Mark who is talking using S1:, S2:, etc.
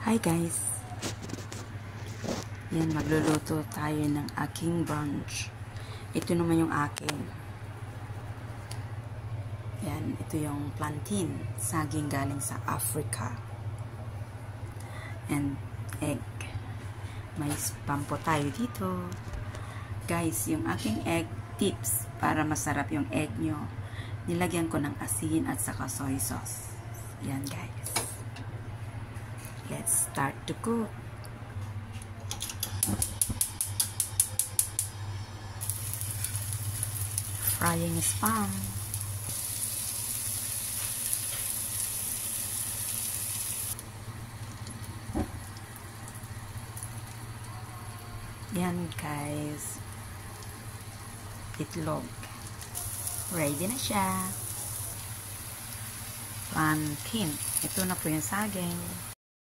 S1: Hi guys! Yan, magluluto tayo ng aking brunch. Ito naman yung akin. Yan, ito yung plantain. Saging galing sa Africa. And egg. May spam po tayo dito. Guys, yung aking egg tips para masarap yung egg nyo. Nilagyan ko ng asin at saka soy sauce. Yan guys. Let's start to cook. Frying spam. Yan guys. Itlog. Ready na siya. Plantain. Ito na po yung saging.